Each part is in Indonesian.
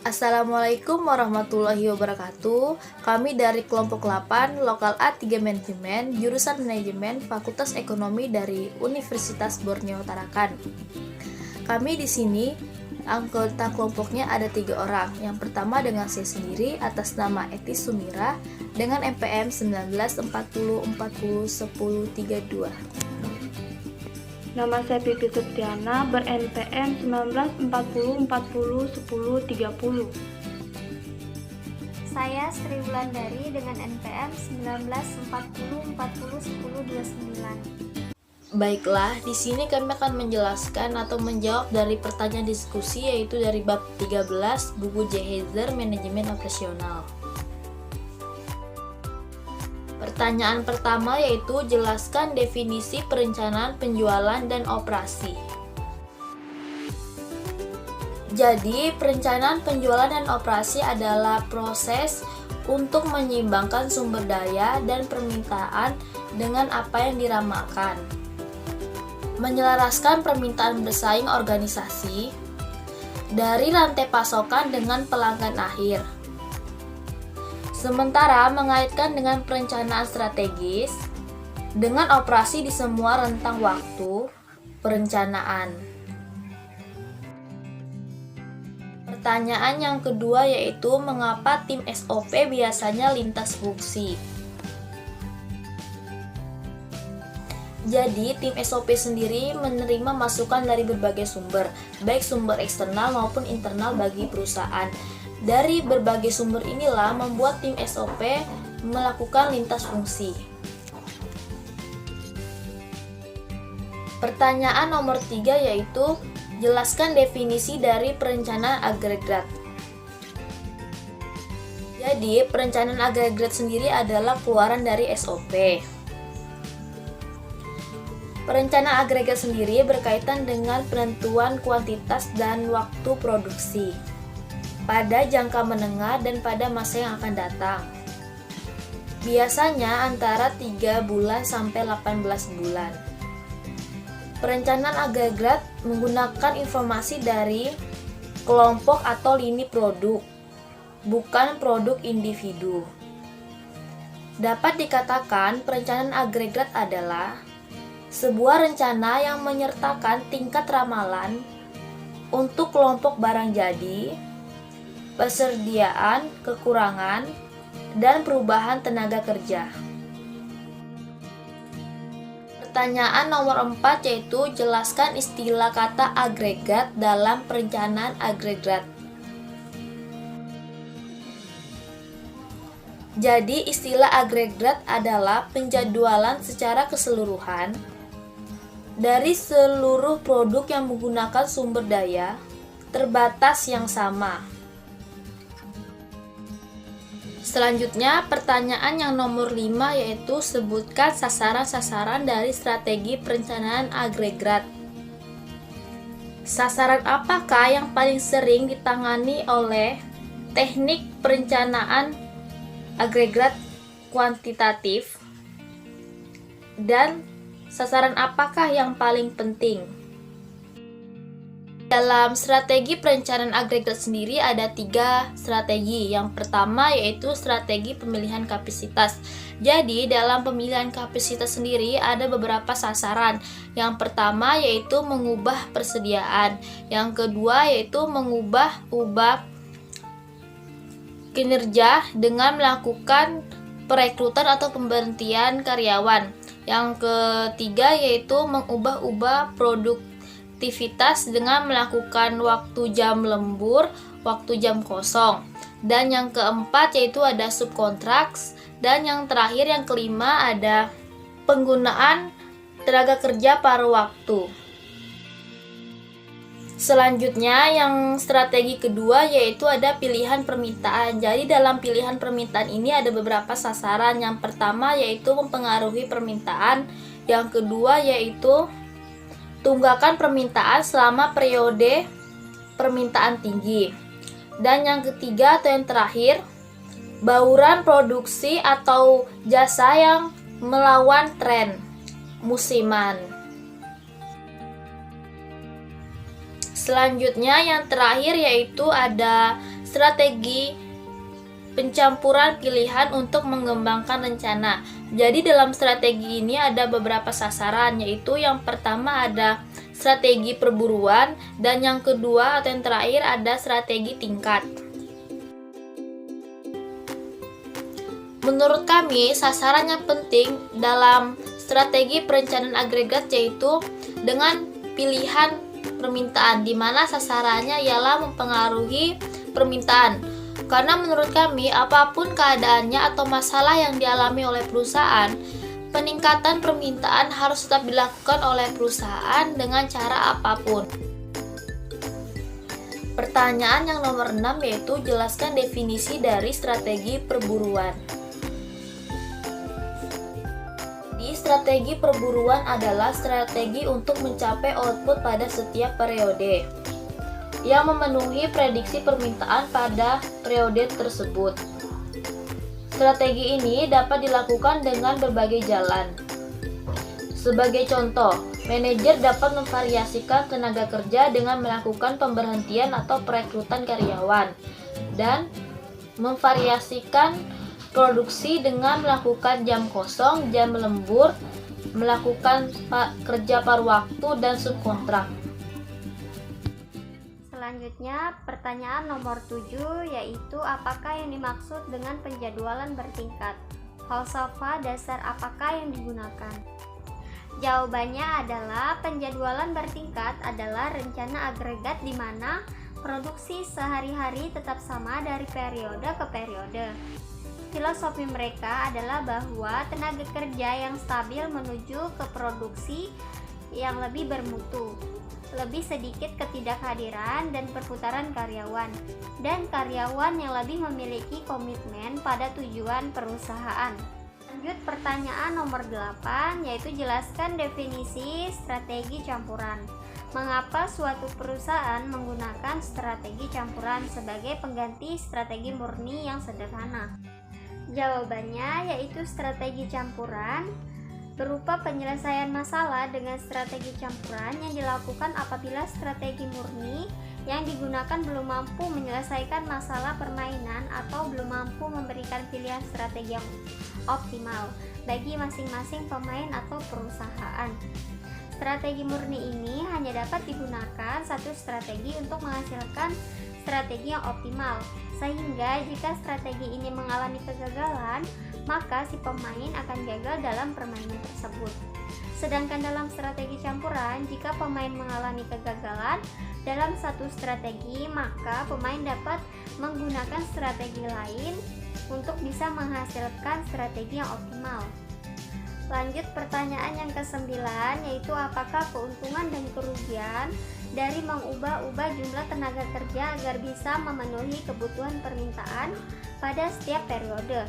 Assalamualaikum warahmatullahi wabarakatuh. Kami dari kelompok 8 Lokal A3 Manajemen, jurusan Manajemen Fakultas Ekonomi dari Universitas Borneo Tarakan. Kami di sini anggota kelompoknya ada 3 orang. Yang pertama dengan saya sendiri atas nama Etis Sumira dengan NPM 1940401032. Nama saya Pipi Septiana, ber-NPM 1940401030. Saya Sri Wulandari dengan NPM 1940401029. Baiklah, di sini kami akan menjelaskan atau menjawab dari pertanyaan diskusi yaitu dari bab 13 buku J. Heiser Manajemen Operasional. Pertanyaan pertama yaitu jelaskan definisi perencanaan penjualan dan operasi. Jadi, perencanaan penjualan dan operasi adalah proses untuk menyeimbangkan sumber daya dan permintaan dengan apa yang diramalkan. Menyelaraskan permintaan bersaing organisasi dari rantai pasokan dengan pelanggan akhir. Sementara mengaitkan dengan perencanaan strategis dengan operasi di semua rentang waktu perencanaan. Pertanyaan yang kedua yaitu mengapa tim SOP biasanya lintas fungsi? Jadi, tim SOP sendiri menerima masukan dari berbagai sumber, baik sumber eksternal maupun internal bagi perusahaan. Dari berbagai sumber inilah membuat tim SOP melakukan lintas fungsi. Pertanyaan nomor 3 yaitu jelaskan definisi dari perencanaan agregat. Jadi, perencanaan agregat sendiri adalah keluaran dari SOP. Perencanaan agregat sendiri berkaitan dengan penentuan kuantitas dan waktu produksi pada jangka menengah dan pada masa yang akan datang. Biasanya antara 3 bulan sampai 18 bulan. Perencanaan agregat menggunakan informasi dari kelompok atau lini produk, bukan produk individu. Dapat dikatakan perencanaan agregat adalah sebuah rencana yang menyertakan tingkat ramalan untuk kelompok barang jadi, persediaan, kekurangan, dan perubahan tenaga kerja. Pertanyaan nomor 4 yaitu jelaskan istilah kata agregat dalam perencanaan agregat. Jadi, istilah agregat adalah penjadwalan secara keseluruhan dari seluruh produk yang menggunakan sumber daya terbatas yang sama. Selanjutnya, pertanyaan yang nomor 5 yaitu sebutkan sasaran-sasaran dari strategi perencanaan agregat. Sasaran apakah yang paling sering ditangani oleh teknik perencanaan agregat kuantitatif? Dan sasaran apakah yang paling penting? Dalam strategi perencanaan agregat sendiri ada 3 strategi. Yang pertama yaitu strategi pemilihan kapasitas. Jadi dalam pemilihan kapasitas sendiri ada beberapa sasaran. Yang pertama yaitu mengubah persediaan. Yang kedua yaitu mengubah kinerja dengan melakukan perekrutan atau pemberhentian karyawan. Yang ketiga yaitu mengubah-ubah produktivitas dengan melakukan waktu jam lembur, waktu jam kosong. Dan yang keempat yaitu ada subkontraks. Dan yang terakhir yang kelima ada penggunaan tenaga kerja paruh waktu. Selanjutnya yang strategi kedua yaitu ada pilihan permintaan. Jadi dalam pilihan permintaan ini ada beberapa sasaran. Yang pertama yaitu mempengaruhi permintaan. Yang kedua yaitu tunggakan permintaan selama periode permintaan tinggi. Dan yang ketiga atau yang terakhir, bauran produksi atau jasa yang melawan tren musiman. Selanjutnya yang terakhir yaitu ada strategi pencampuran pilihan untuk mengembangkan rencana. Jadi dalam strategi ini ada beberapa sasaran, yaitu yang pertama ada strategi perburuan, dan yang kedua atau yang terakhir ada strategi tingkat. Menurut kami, sasaran yang penting dalam strategi perencanaan agregat yaitu dengan pilihan permintaan, di mana sasarannya ialah mempengaruhi permintaan. Karena menurut kami, apapun keadaannya atau masalah yang dialami oleh perusahaan, peningkatan permintaan harus tetap dilakukan oleh perusahaan dengan cara apapun. Pertanyaan yang nomor 6 yaitu jelaskan definisi dari strategi perburuan. Strategi perburuan adalah strategi untuk mencapai output pada setiap periode yang memenuhi prediksi permintaan pada periode tersebut. Strategi ini dapat dilakukan dengan berbagai jalan. Sebagai contoh, manajer dapat memvariasikan tenaga kerja dengan melakukan pemberhentian atau perekrutan karyawan, dan memvariasikan produksi dengan melakukan jam kosong, jam lembur, melakukan kerja paruh waktu, dan subkontrak. Selanjutnya, pertanyaan nomor 7 yaitu apakah yang dimaksud dengan penjadwalan bertingkat? Falsafah dasar apakah yang digunakan? Jawabannya adalah penjadwalan bertingkat adalah rencana agregat di mana produksi sehari-hari tetap sama dari periode ke periode. Filosofi mereka adalah bahwa tenaga kerja yang stabil menuju ke produksi yang lebih bermutu, lebih sedikit ketidakhadiran dan perputaran karyawan, dan karyawan yang lebih memiliki komitmen pada tujuan perusahaan. Lanjut pertanyaan nomor 8, yaitu jelaskan definisi strategi campuran. Mengapa suatu perusahaan menggunakan strategi campuran sebagai pengganti strategi murni yang sederhana? Jawabannya yaitu strategi campuran berupa penyelesaian masalah dengan strategi campuran yang dilakukan apabila strategi murni yang digunakan belum mampu menyelesaikan masalah permainan atau belum mampu memberikan pilihan strategi yang optimal bagi masing-masing pemain atau perusahaan. Strategi murni ini hanya dapat digunakan satu strategi untuk menghasilkan strategi yang optimal, sehingga jika strategi ini mengalami kegagalan, maka si pemain akan gagal dalam permainan tersebut. Sedangkan dalam strategi campuran, jika pemain mengalami kegagalan dalam satu strategi, maka pemain dapat menggunakan strategi lain untuk bisa menghasilkan strategi yang optimal. Lanjut pertanyaan yang ke-9, yaitu apakah keuntungan dan kerugian dari mengubah-ubah jumlah tenaga kerja agar bisa memenuhi kebutuhan permintaan pada setiap periode?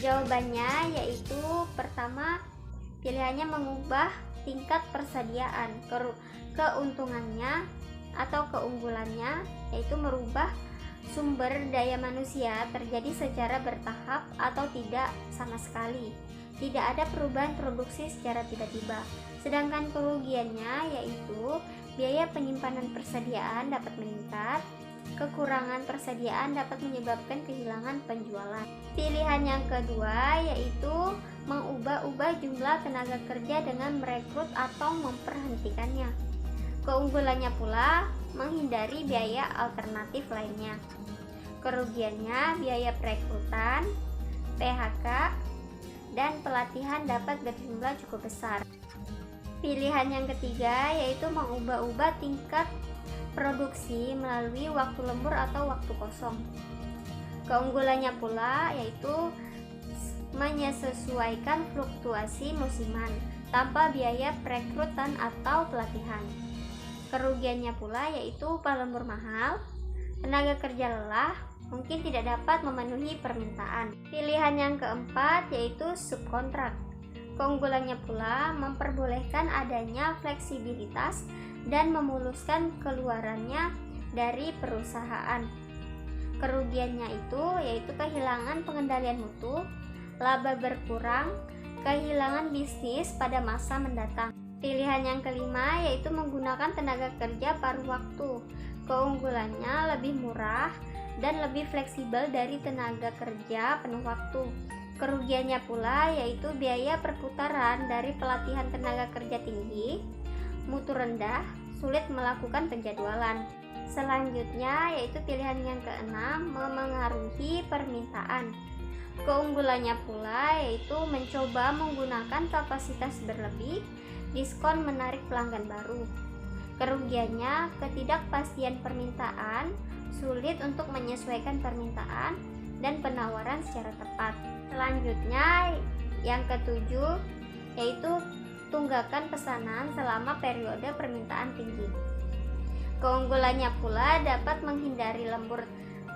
Jawabannya yaitu pertama, pilihannya mengubah tingkat persediaan. Keuntungannya atau keunggulannya yaitu merubah sumber daya manusia terjadi secara bertahap atau tidak sama sekali. Tidak ada perubahan produksi secara tiba-tiba. Sedangkan kerugiannya yaitu biaya penyimpanan persediaan dapat meningkat, kekurangan persediaan dapat menyebabkan kehilangan penjualan. Pilihan yang kedua yaitu mengubah-ubah jumlah tenaga kerja dengan merekrut atau memperhentikannya. Keunggulannya pula menghindari biaya alternatif lainnya. Kerugiannya biaya perekrutan, PHK, dan pelatihan dapat berjumlah cukup besar. Pilihan yang ketiga yaitu mengubah-ubah tingkat produksi melalui waktu lembur atau waktu kosong. Keunggulannya pula yaitu menyesuaikan fluktuasi musiman tanpa biaya perekrutan atau pelatihan. Kerugiannya pula yaitu upah lembur mahal, tenaga kerja lelah, mungkin tidak dapat memenuhi permintaan. Pilihan yang keempat yaitu subkontrak. Keunggulannya pula memperbolehkan adanya fleksibilitas dan memuluskan keluarannya dari perusahaan. Kerugiannya itu yaitu kehilangan pengendalian mutu, laba berkurang, kehilangan bisnis pada masa mendatang. Pilihan yang kelima yaitu menggunakan tenaga kerja paruh waktu. Keunggulannya lebih murah dan lebih fleksibel dari tenaga kerja penuh waktu. Kerugiannya pula yaitu biaya perputaran dari pelatihan tenaga kerja tinggi, mutu rendah, sulit melakukan penjadwalan. Selanjutnya yaitu pilihan yang keenam, memengaruhi permintaan. Keunggulannya pula yaitu mencoba menggunakan kapasitas berlebih, diskon menarik pelanggan baru. Kerugiannya ketidakpastian permintaan, sulit untuk menyesuaikan permintaan dan penawaran secara tepat. Selanjutnya yang ketujuh yaitu tunggakan pesanan selama periode permintaan tinggi. Keunggulannya pula dapat menghindari lembur,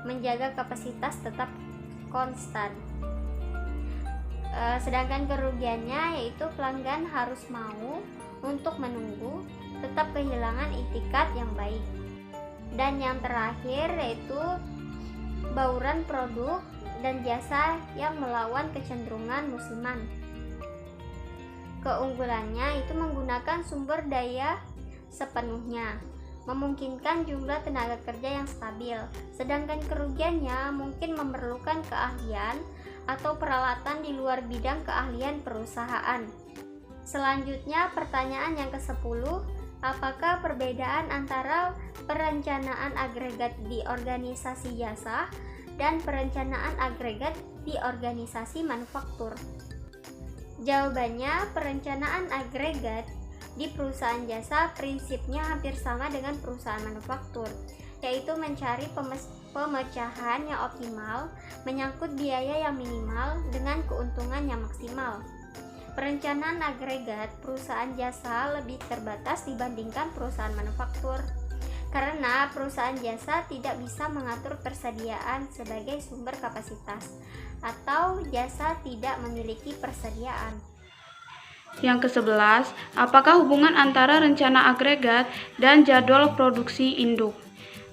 menjaga kapasitas tetap konstan. Sedangkan kerugiannya yaitu pelanggan harus mau untuk menunggu, tetap kehilangan itikat yang baik. Dan yang terakhir yaitu bauran produk dan jasa yang melawan kecenderungan musiman. Keunggulannya itu menggunakan sumber daya sepenuhnya, memungkinkan jumlah tenaga kerja yang stabil. Sedangkan kerugiannya mungkin memerlukan keahlian atau peralatan di luar bidang keahlian perusahaan. Selanjutnya pertanyaan yang ke-10, apakah perbedaan antara perencanaan agregat di organisasi jasa dan perencanaan agregat di organisasi manufaktur? Jawabannya, perencanaan agregat di perusahaan jasa prinsipnya hampir sama dengan perusahaan manufaktur, yaitu mencari pemecahan yang optimal, menyangkut biaya yang minimal dengan keuntungan yang maksimal. Perencanaan agregat perusahaan jasa lebih terbatas dibandingkan perusahaan manufaktur, karena perusahaan jasa tidak bisa mengatur persediaan sebagai sumber kapasitas, atau jasa tidak memiliki persediaan. Yang ke-11, apakah hubungan antara rencana agregat dan jadwal produksi induk?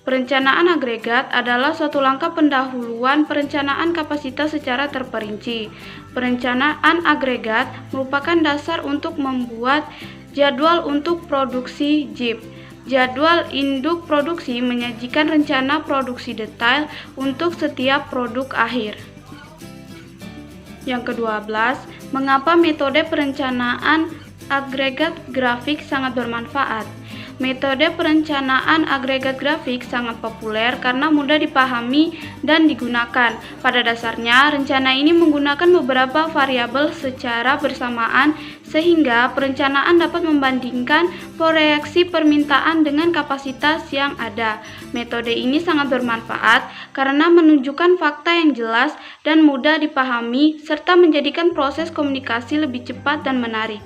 Perencanaan agregat adalah suatu langkah pendahuluan perencanaan kapasitas secara terperinci. Perencanaan agregat merupakan dasar untuk membuat jadwal untuk produksi JIP. Jadwal induk produksi menyajikan rencana produksi detail untuk setiap produk akhir. Yang ke-12, mengapa metode perencanaan agregat grafik sangat bermanfaat? Metode perencanaan agregat grafik sangat populer karena mudah dipahami dan digunakan. Pada dasarnya, rencana ini menggunakan beberapa variabel secara bersamaan sehingga perencanaan dapat membandingkan proyeksi permintaan dengan kapasitas yang ada. Metode ini sangat bermanfaat karena menunjukkan fakta yang jelas dan mudah dipahami serta menjadikan proses komunikasi lebih cepat dan menarik.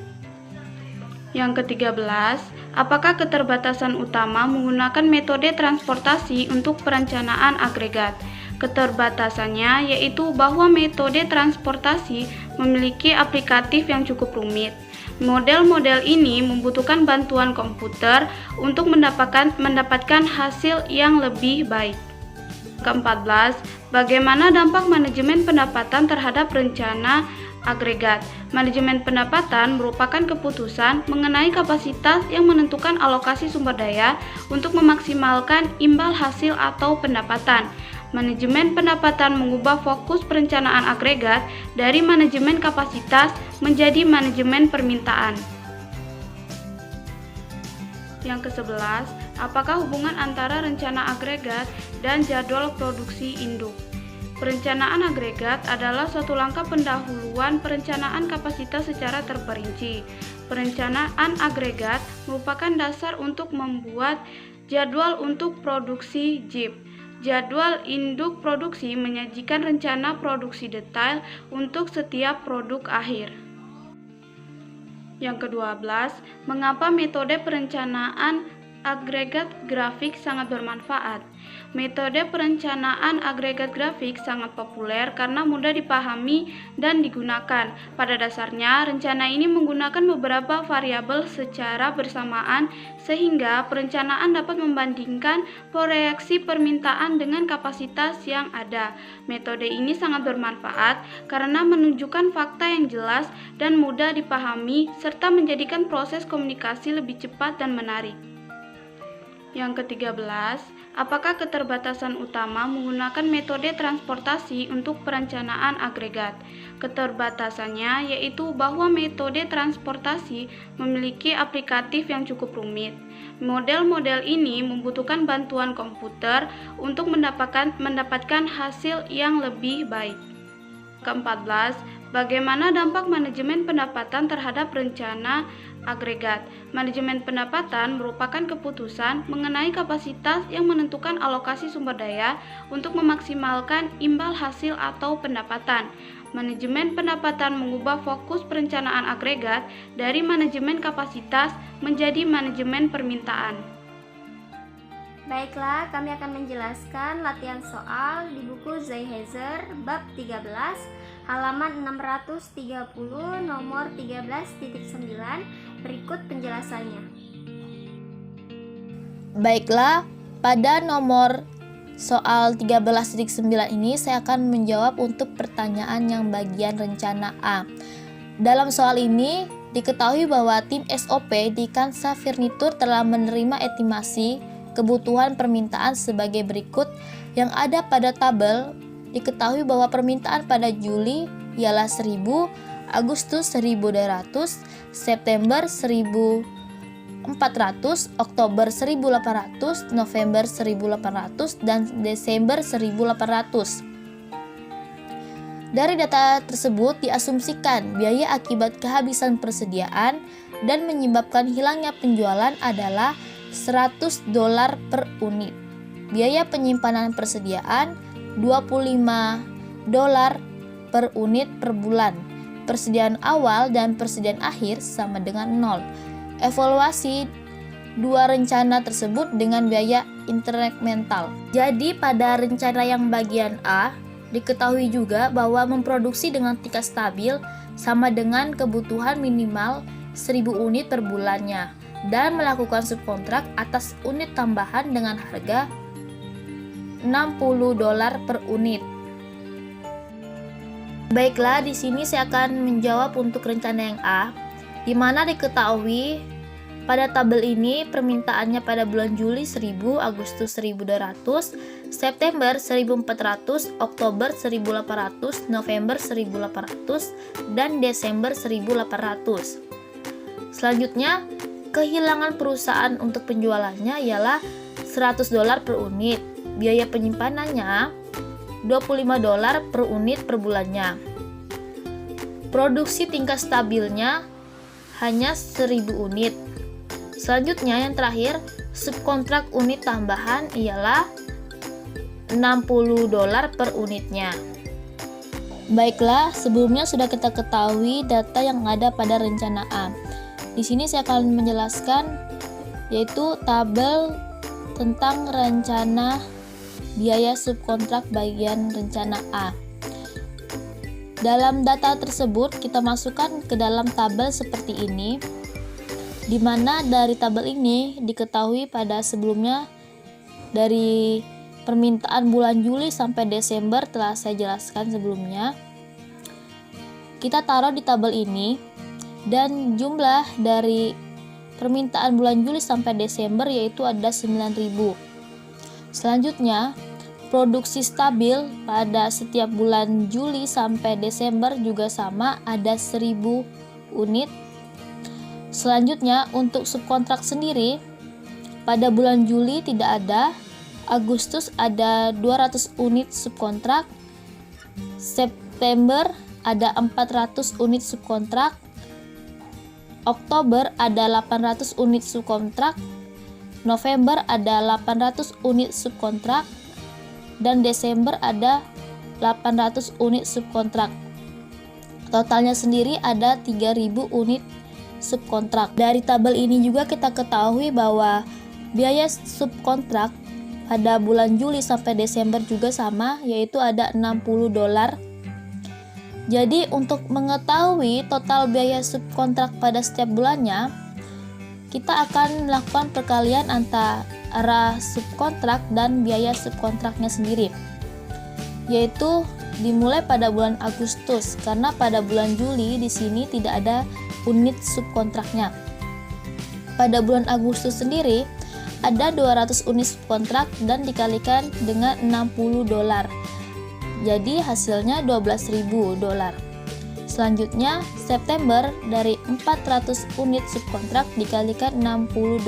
Yang ke-13, apakah keterbatasan utama menggunakan metode transportasi untuk perencanaan agregat? Keterbatasannya yaitu bahwa metode transportasi memiliki aplikatif yang cukup rumit. Model-model ini membutuhkan bantuan komputer untuk mendapatkan hasil yang lebih baik. Ke-14, bagaimana dampak manajemen pendapatan terhadap rencana agregat? Manajemen pendapatan merupakan keputusan mengenai kapasitas yang menentukan alokasi sumber daya untuk memaksimalkan imbal hasil atau pendapatan. Manajemen pendapatan mengubah fokus perencanaan agregat dari manajemen kapasitas menjadi manajemen permintaan. Yang ke-11, apakah hubungan antara rencana agregat dan jadwal produksi induk? Perencanaan agregat adalah suatu langkah pendahuluan perencanaan kapasitas secara terperinci. Perencanaan agregat merupakan dasar untuk membuat jadwal untuk produksi JIP. Jadwal induk produksi menyajikan rencana produksi detail untuk setiap produk akhir. Yang ke-12, mengapa metode perencanaan agregat grafik sangat bermanfaat? Metode perencanaan agregat grafik sangat populer karena mudah dipahami dan digunakan. Pada dasarnya, rencana ini menggunakan beberapa variabel secara bersamaan sehingga perencanaan dapat membandingkan proyeksi permintaan dengan kapasitas yang ada. Metode ini sangat bermanfaat karena menunjukkan fakta yang jelas dan mudah dipahami serta menjadikan proses komunikasi lebih cepat dan menarik. Yang ke-13, Apakah keterbatasan utama menggunakan metode transportasi untuk perencanaan agregat? Keterbatasannya yaitu bahwa metode transportasi memiliki aplikatif yang cukup rumit. Model-model ini membutuhkan bantuan komputer untuk mendapatkan hasil yang lebih baik. Ke-14, bagaimana dampak manajemen pendapatan terhadap rencana agregat? Manajemen pendapatan merupakan keputusan mengenai kapasitas yang menentukan alokasi sumber daya untuk memaksimalkan imbal hasil atau pendapatan. Manajemen pendapatan mengubah fokus perencanaan agregat dari manajemen kapasitas menjadi manajemen permintaan. Baiklah, kami akan menjelaskan latihan soal di buku Zeihezer bab 13 halaman 630 nomor 13.9. Berikut penjelasannya. Baiklah, pada nomor soal 13.9 ini saya akan menjawab untuk pertanyaan yang bagian rencana A. Dalam soal ini diketahui bahwa tim SOP di Kansa Furnitur telah menerima estimasi kebutuhan permintaan sebagai berikut yang ada pada tabel. Diketahui bahwa permintaan pada Juli ialah 1000, Agustus 1200, September 1400, Oktober 1800, November 1800, dan Desember 1800. Dari data tersebut diasumsikan biaya akibat kehabisan persediaan dan menyebabkan hilangnya penjualan adalah $100 per unit. Biaya penyimpanan persediaan $25 per unit per bulan. Persediaan awal dan persediaan akhir sama dengan 0. Evaluasi dua rencana tersebut dengan biaya incremental. Jadi pada rencana yang bagian A diketahui juga bahwa memproduksi dengan tingkat stabil sama dengan kebutuhan minimal 1000 unit per bulannya dan melakukan subkontrak atas unit tambahan dengan harga $60 per unit. Baiklah, di sini saya akan menjawab untuk rencana yang A, di mana diketahui pada tabel ini permintaannya pada bulan Juli 1000, Agustus 1200, September 1400, Oktober 1800, November 1800, dan Desember 1800. Selanjutnya, kehilangan perusahaan untuk penjualannya ialah $100 per unit. Biaya penyimpanannya $25 per unit per bulannya. Produksi tingkat stabilnya hanya 1000 unit. Selanjutnya yang terakhir, subkontrak unit tambahan ialah $60 per unitnya. Baiklah, sebelumnya sudah kita ketahui data yang ada pada rencana A. Di sini saya akan menjelaskan yaitu tabel tentang rencana biaya subkontrak bagian rencana A. Dalam data tersebut kita masukkan ke dalam tabel seperti ini, di mana dari tabel ini diketahui pada sebelumnya dari permintaan bulan Juli sampai Desember telah saya jelaskan sebelumnya. Kita taruh di tabel ini dan jumlah dari permintaan bulan Juli sampai Desember yaitu ada 9000. Selanjutnya, produksi stabil pada setiap bulan Juli sampai Desember juga sama, ada 1000 unit. Selanjutnya, untuk subkontrak sendiri, pada bulan Juli tidak ada, Agustus ada 200 unit subkontrak, September ada 400 unit subkontrak, Oktober ada 800 unit subkontrak, November ada 800 unit subkontrak, dan Desember ada 800 unit subkontrak. Totalnya sendiri ada 3000 unit subkontrak. Dari tabel ini juga kita ketahui bahwa biaya subkontrak pada bulan Juli sampai Desember juga sama, yaitu ada $60. Jadi untuk mengetahui total biaya subkontrak pada setiap bulannya, kita akan melakukan perkalian antara subkontrak dan biaya subkontraknya sendiri, yaitu dimulai pada bulan Agustus, karena pada bulan Juli di sini tidak ada unit subkontraknya. Pada bulan Agustus sendiri ada 200 unit subkontrak dan dikalikan dengan $60. Jadi hasilnya $12.000. Selanjutnya, September dari 400 unit subkontrak dikalikan $60.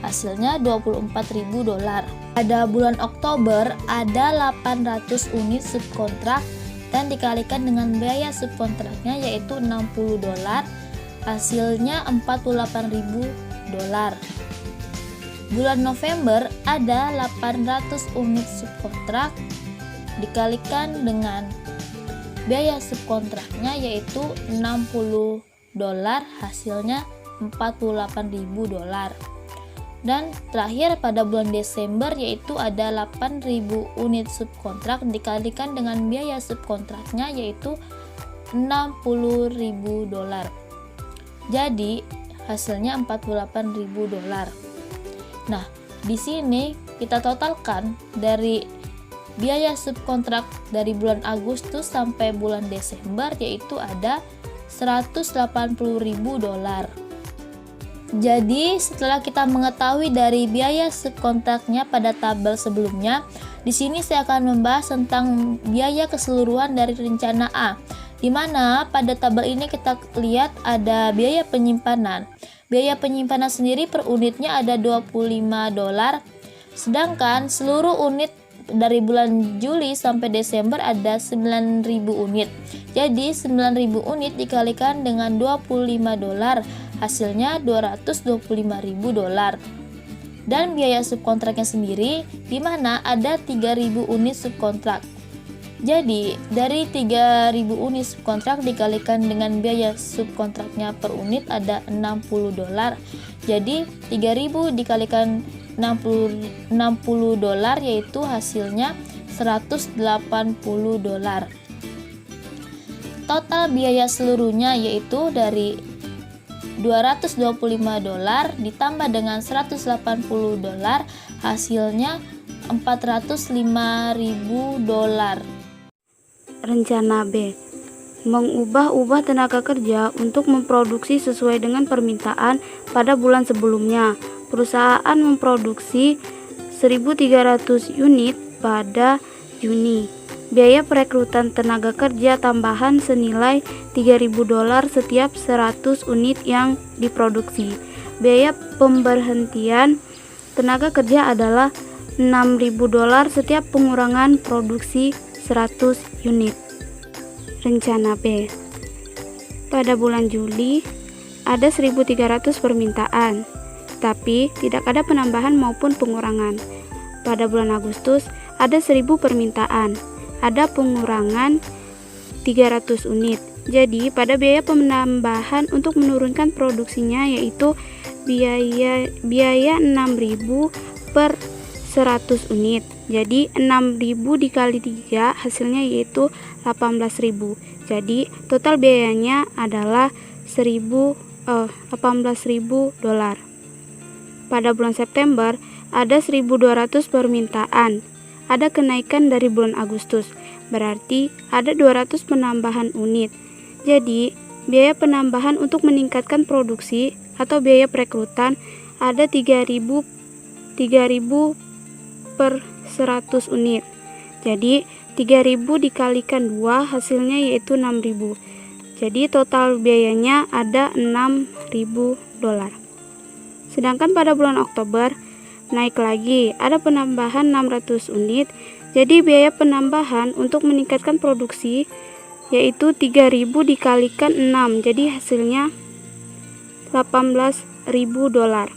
Hasilnya $24.000. Pada bulan Oktober ada 800 unit subkontrak dan dikalikan dengan biaya subkontraknya yaitu $60. Hasilnya $48.000. Bulan November ada 800 unit subkontrak dikalikan dengan biaya subkontraknya yaitu $60, hasilnya $48.000. Dan terakhir pada bulan Desember yaitu ada 8.000 unit subkontrak dikalikan dengan biaya subkontraknya yaitu $60.000. Jadi hasilnya $48.000. Nah, di sini kita totalkan dari biaya subkontrak dari bulan Agustus sampai bulan Desember yaitu ada $180.000. Jadi setelah kita mengetahui dari biaya subkontraknya pada tabel sebelumnya, di sini saya akan membahas tentang biaya keseluruhan dari rencana A, di mana pada tabel ini kita lihat ada biaya penyimpanan. Biaya penyimpanan sendiri per unitnya ada $25, sedangkan seluruh unit dari bulan Juli sampai Desember ada 9.000 unit. Jadi 9.000 unit dikalikan dengan $25, hasilnya $225.000. Dan biaya subkontraknya sendiri di mana ada 3.000 unit subkontrak. Jadi dari 3.000 unit subkontrak dikalikan dengan biaya subkontraknya per unit ada $60. Jadi 3.000 dikalikan $60 yaitu hasilnya $180. Total biaya seluruhnya yaitu dari $225 ditambah dengan $180, hasilnya $405.000. Rencana B, mengubah-ubah tenaga kerja untuk memproduksi sesuai dengan permintaan pada bulan sebelumnya. Perusahaan memproduksi 1.300 unit pada Juni. Biaya perekrutan tenaga kerja tambahan senilai $3.000 setiap 100 unit yang diproduksi. Biaya pemberhentian tenaga kerja adalah $6.000 setiap pengurangan produksi 100 unit. Rencana B, pada bulan Juli ada 1.300 permintaan, tapi tidak ada penambahan maupun pengurangan. Pada bulan Agustus ada 1.000 permintaan, ada pengurangan 300 unit. Jadi pada biaya penambahan untuk menurunkan produksinya yaitu biaya 6.000 per 100 unit. Jadi 6.000 dikali 3 hasilnya yaitu 18.000. Jadi total biayanya adalah $18.000. Pada bulan September ada 1.200 permintaan. Ada kenaikan dari bulan Agustus. Berarti ada 200 penambahan unit. Jadi biaya penambahan untuk meningkatkan produksi atau biaya perekrutan ada 3.000 per 100 unit. Jadi 3.000 dikalikan 2 hasilnya yaitu 6.000. Jadi total biayanya ada $6.000. Sedangkan pada bulan Oktober naik lagi, ada penambahan 600 unit. Jadi biaya penambahan untuk meningkatkan produksi yaitu 3.000 dikalikan 6. Jadi hasilnya $18.000.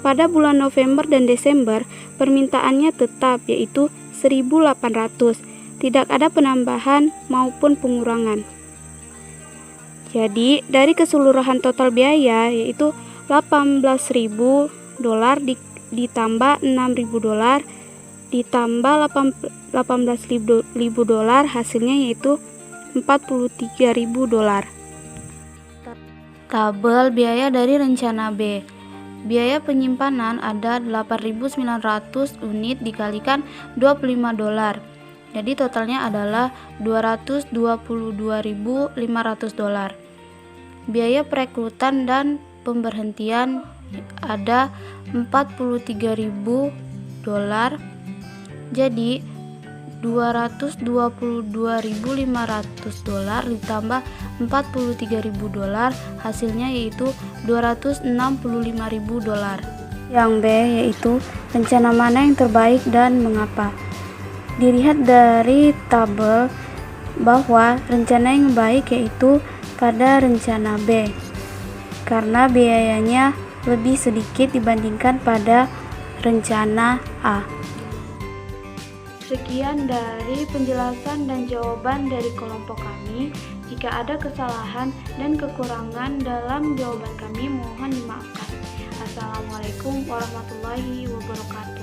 Pada bulan November dan Desember, permintaannya tetap yaitu 1.800. Tidak ada penambahan maupun pengurangan. Jadi, dari keseluruhan total biaya yaitu $18.000 ditambah $6.000 ditambah $18.000 hasilnya yaitu $43.000. Tabel biaya dari rencana B. Biaya penyimpanan ada 8.900 unit dikalikan $25. Jadi totalnya adalah $222.500. Biaya perekrutan dan pemberhentian ada 43.000 dolar. Jadi 222.500 dolar ditambah 43.000 dolar, hasilnya yaitu 265.000 dolar. Yang B yaitu rencana mana yang terbaik dan mengapa. Dilihat dari tabel bahwa rencana yang baik yaitu pada rencana B, karena biayanya lebih sedikit dibandingkan pada rencana A. Sekian dari penjelasan dan jawaban dari kelompok kami. Jika ada kesalahan dan kekurangan dalam jawaban kami, mohon dimaafkan. Assalamualaikum warahmatullahi wabarakatuh.